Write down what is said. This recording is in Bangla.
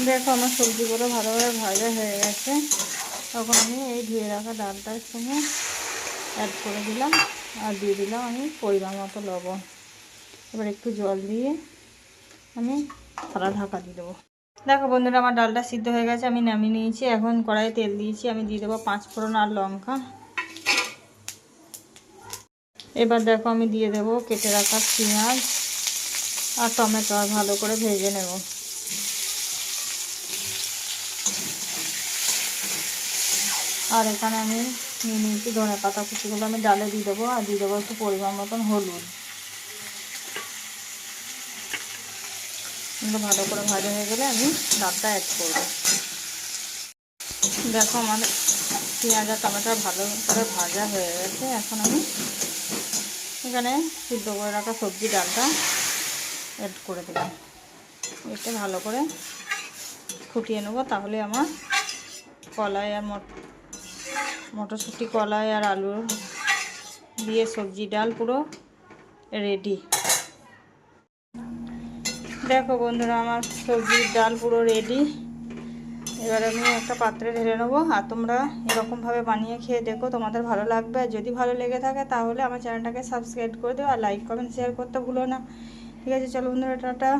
দেখো আমার সবজিগুলো ভালোভাবে ভাজা হয়ে গেছে। তখন আমি এই ধুয়ে রাখা ডালটার সঙ্গে অ্যাড করে দিলাম আর দিয়ে দিলাম আমি পরিমাণ মতো লবণ। এবার একটু জল দিয়ে আমি থালা ঢাকা দিয়ে দেবো। দেখো বন্ধুরা আমার ডালটা সিদ্ধ হয়ে গেছে, আমি নামিয়ে নিয়েছি। এখন কড়াইয়ে তেল দিয়েছি, আমি দিয়ে দেবো 5 ফোড়ন আর লঙ্কা। এবার দেখো আমি দিয়ে দেবো কেটে রাখা পেঁয়াজ আর টমেটো আর ভালো করে ভেজে নেব। আর এখানে আমি নিয়ে নিয়েছি ধনে পাতা কুচিগুলো, আমি ডালে দিয়ে দেবো আর দিয়ে দেবো একটু পরিমাণ মতন হলুদ। এগুলো ভালো করে ভাজা হয়ে গেলে আমি ডালটা অ্যাড করবো। দেখো আমার পেঁয়াজ আর টমেটো ভালো করে ভাজা হয়ে গেছে। এখন আমি এখানে সিদ্ধ করে রাখা সবজি ডালটা অ্যাড করে দিলাম। এটা ভালো করে ফুটিয়ে নেবো, তাহলে আমার কলাই আর মটরশুঁটি, কলাই আর আলু দিয়ে সবজি ডাল পুরো রেডি। দেখো বন্ধুরা আমার সবজির ডাল পুরো রেডি। এবার আমি একটা পাত্রে ঢেলে নেবো। আর তোমরা এরকমভাবে বানিয়ে খেয়ে দেখো, তোমাদের ভালো লাগবে। আর যদি ভালো লেগে থাকে তাহলে আমার চ্যানেলটাকে সাবস্ক্রাইব করে দিও আর লাইক কমেন্ট শেয়ার করতে ভুলো না। ঠিক আছে, চলো বন্ধুরা, টাটা।